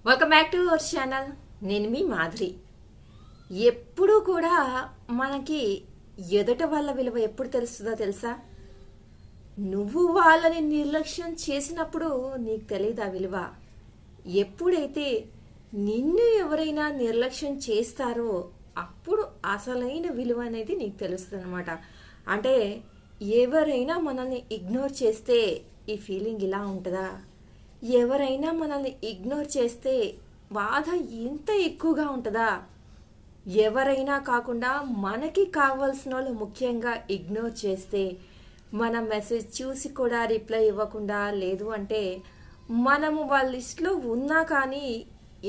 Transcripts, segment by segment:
Welcome back to our channel. నేను మీ మాధురి. ఎప్పుడూ కూడా మనకి ఎదుట వాళ్ళ విలువ ఎప్పుడు తెలుస్తుందో తెలుసా? నువ్వు వాళ్ళని నిర్లక్ష్యం చేసినప్పుడు నీకు తెలియదు ఆ విలువ. ఎప్పుడైతే నిన్ను ఎవరైనా నిర్లక్ష్యం చేస్తారో అప్పుడు అసలైన విలువ అనేది నీకు తెలుస్తుంది అనమాట. అంటే ఎవరైనా మనల్ని ఇగ్నోర్ చేస్తే ఈ ఫీలింగ్ ఇలా ఉంటుందా? ఎవరైనా మనల్ని ఇగ్నోర్ చేస్తే బాధ ఇంత ఎక్కువగా ఉంటుందా? ఎవరైనా కాకుండా మనకి కావాల్సిన వాళ్ళు ముఖ్యంగా ఇగ్నోర్ చేస్తే, మన మెసేజ్ చూసి కూడా రిప్లై ఇవ్వకుండా, లేదు అంటే మనము వాళ్ళ లిస్ట్లో ఉన్నా కానీ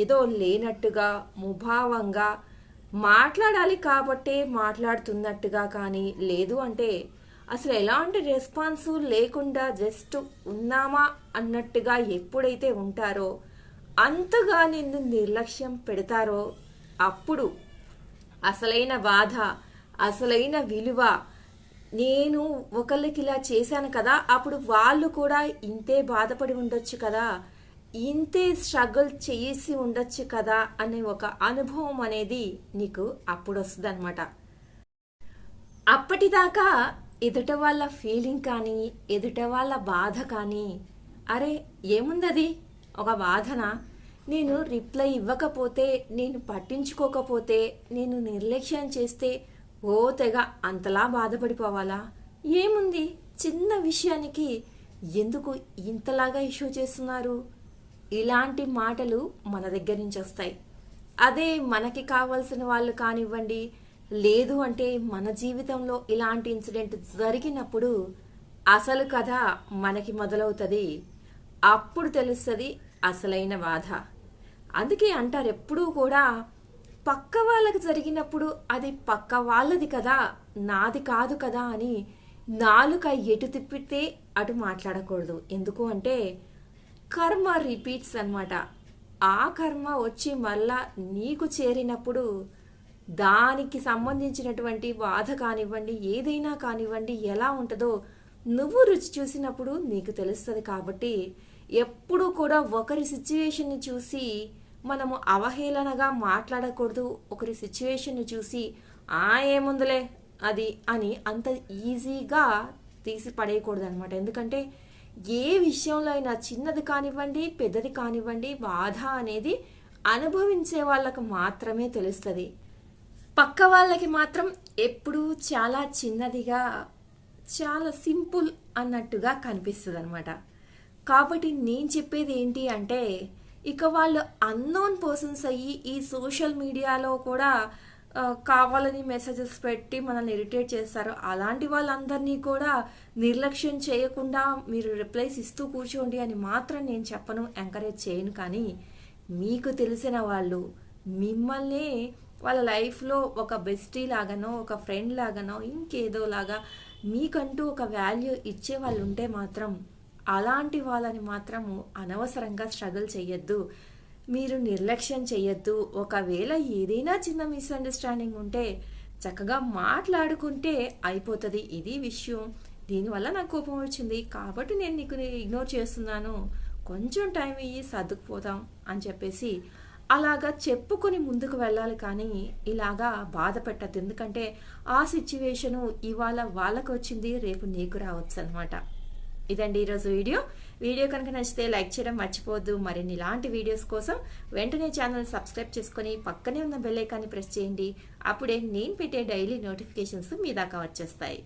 ఏదో లేనట్టుగా ముభావంగా మాట్లాడాలి కాబట్టే మాట్లాడుతున్నట్టుగా కానీ, లేదు అంటే అసలు ఎలాంటి రెస్పాన్స్ లేకుండా జస్ట్ ఉన్నామా అన్నట్టుగా ఎప్పుడైతే ఉంటారో, అంతగా నిన్ను నిర్లక్ష్యం పెడతారో అప్పుడు అసలైన బాధ, అసలైన విలువ, నేను ఒకళ్ళకి ఇలా చేశాను కదా, అప్పుడు వాళ్ళు కూడా ఇంతే బాధపడి ఉండొచ్చు కదా, ఇంతే స్ట్రగుల్ చేసి ఉండొచ్చు కదా అనే ఒక అనుభవం అనేది నీకు అప్పుడు వస్తుంది అనమాట. అప్పటిదాకా ఎదుట వాళ్ళ ఫీలింగ్ కానీ, ఎదుట వాళ్ళ బాధ కానీ, అరే ఏముందది ఒక బాధనా, నేను రిప్లై ఇవ్వకపోతే, నేను పట్టించుకోకపోతే, నేను నిర్లక్ష్యం చేస్తే ఓ తెగ అంతలా బాధపడిపోవాలా? ఏముంది, చిన్న విషయానికి ఎందుకు ఇంతలాగా ఇష్యూ చేస్తున్నారు? ఇలాంటి మాటలు మన దగ్గర నుంచి వస్తాయి. అదే మనకి కావాల్సిన వాళ్ళు కానివ్వండి, లేదు అంటే మన జీవితంలో ఇలాంటి ఇన్సిడెంట్ జరిగినప్పుడు అసలు కథ మనకి మొదలవుతుంది. అప్పుడు తెలుస్తుంది అసలైన బాధ. అందుకే అంటారు ఎప్పుడూ కూడా, పక్క వాళ్ళకి జరిగినప్పుడు అది పక్క వాళ్ళది కదా, నాది కాదు కదా అని నాలుక ఎటు తిప్పితే అటు మాట్లాడకూడదు. ఎందుకు అంటే కర్మ రిపీట్స్ అన్నమాట. ఆ కర్మ వచ్చి మళ్ళా నీకు చేరినప్పుడు దానికి సంబంధించినటువంటి బాధ కానివ్వండి, ఏదైనా కానివ్వండి, ఎలా ఉంటుందో నువ్వు రుచి చూసినప్పుడు నీకు తెలుస్తుంది. కాబట్టి ఎప్పుడూ కూడా ఒకరి సిచ్యువేషన్ని చూసి మనము అవహేళనగా మాట్లాడకూడదు. ఒకరి సిచ్యువేషన్ని చూసి ఏముందిలే అది అని అంత ఈజీగా తీసి పడేయకూడదు అనమాట. ఎందుకంటే ఏ విషయంలో అయినా చిన్నది కానివ్వండి, పెద్దది కానివ్వండి, బాధ అనేది అనుభవించే వాళ్ళకు మాత్రమే తెలుస్తుంది. పక్క వాళ్ళకి మాత్రం ఎప్పుడూ చాలా చిన్నదిగా, చాలా సింపుల్ అన్నట్టుగా కనిపిస్తుంది అనమాట. కాబట్టి నేను చెప్పేది ఏంటి అంటే, ఇక వాళ్ళు అన్నోన్ పర్సన్స్ అయ్యి ఈ సోషల్ మీడియాలో కూడా కావాలని మెసేజెస్ పెట్టి మనల్ని ఇరిటేట్ చేస్తారు. అలాంటి వాళ్ళందరినీ కూడా నిర్లక్ష్యం చేయకుండా మీరు రిప్లైస్ ఇస్తూ కూర్చోండి అని మాత్రం నేను చెప్పను, ఎంకరేజ్ చేయను. కానీ మీకు తెలిసిన వాళ్ళు మిమ్మల్ని వాళ్ళ లైఫ్లో ఒక బెస్టీ లాగానో, ఒక ఫ్రెండ్ లాగానో, ఇంకేదో లాగా మీకంటూ ఒక వాల్యూ ఇచ్చే వాళ్ళు ఉంటే మాత్రం అలాంటి వాళ్ళని మాత్రము అనవసరంగా స్ట్రగుల్ చేయొద్దు, మీరు నిర్లక్ష్యం చేయొద్దు. ఒకవేళ ఏదైనా చిన్న మిస్అండర్స్టాండింగ్ ఉంటే చక్కగా మాట్లాడుకుంటే అయిపోతుంది. ఇది విషయం, దీనివల్ల నాకు కోపం వచ్చింది కాబట్టి నేను నీకు ఇగ్నోర్ చేస్తున్నాను, కొంచెం టైం ఇయ్యి సర్దుకుపోతాం అని చెప్పేసి అలాగా చెప్పుకొని ముందుకు వెళ్ళాలి. కానీ ఇలాగా బాధ పెట్టద్దు. ఎందుకంటే ఆ సిచ్యువేషను ఇవాళ వాళ్ళకు వచ్చింది, రేపు నీకు రావచ్చు అనమాట. ఇదండి ఈరోజు వీడియో కనుక నచ్చితే లైక్ చేయడం మర్చిపోవద్దు. మరిన్ని ఇలాంటి వీడియోస్ కోసం వెంటనే ఛానల్ సబ్స్క్రైబ్ చేసుకొని పక్కనే ఉన్న బెల్ ఐకాన్ని ప్రెస్ చేయండి. అప్పుడే నేను పెట్టే డైలీ నోటిఫికేషన్స్ మీ దాకా వచ్చేస్తాయి.